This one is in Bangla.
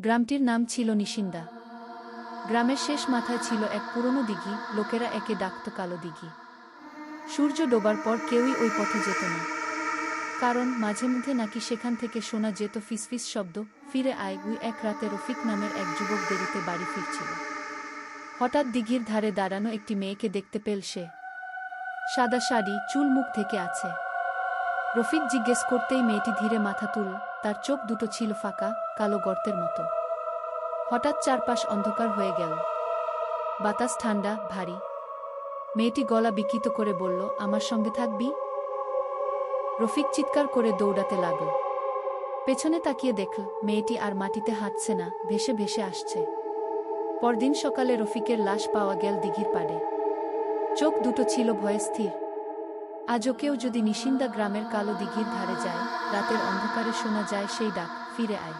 গ্রামটির নাম ছিল নিশিন্দা। গ্রামের শেষ মাথায় ছিল এক পুরনো দিঘি, লোকেরা একে ডাকত কালো দিঘি। সূর্য ডোবার পর কেউই ওই পথে যেত না, কারণ মাঝে মধ্যে নাকি সেখান থেকে শোনা যেত ফিসফিস শব্দ, ফিরে আয়। ওই এক রাতে রফিক নামের এক যুবক দেরিতে বাড়ি ফিরছিল। হঠাৎ দিঘির ধারে দাঁড়ানো একটি মেয়েকে দেখতে পেল সে। সাদা শাড়ি, চুল মুখ ঢেকে আছে। রফিক জিজ্ঞেস করতেই মেয়েটি ধীরে মাথা তুলল, তার চোখ দুটো ছিল ফাঁকা, কালো গর্তের মতো। হঠাৎ চারপাশ অন্ধকার হয়ে গেল। বাতাস ঠান্ডা, ভারী। মেয়েটি গলা বিকৃত করে বলল, আমার সঙ্গে থাকবি? রফিক চিৎকার করে দৌড়াতে লাগল। পেছনে তাকিয়ে দেখল মেয়েটি আর মাটিতে হাঁটছে না, ভেসে ভেসে আসছে। পরদিন সকালে রফিকের লাশ পাওয়া গেল দিঘির পাড়ে। চোখ দুটো ছিল ভয়ে স্থির। আজও কেউ যদি নিশিন্দা গ্রামের কালো দিঘির ধারে যায়, রাতের অন্ধকারে শোনা যায় সেই ডাক, ফিরে আয়।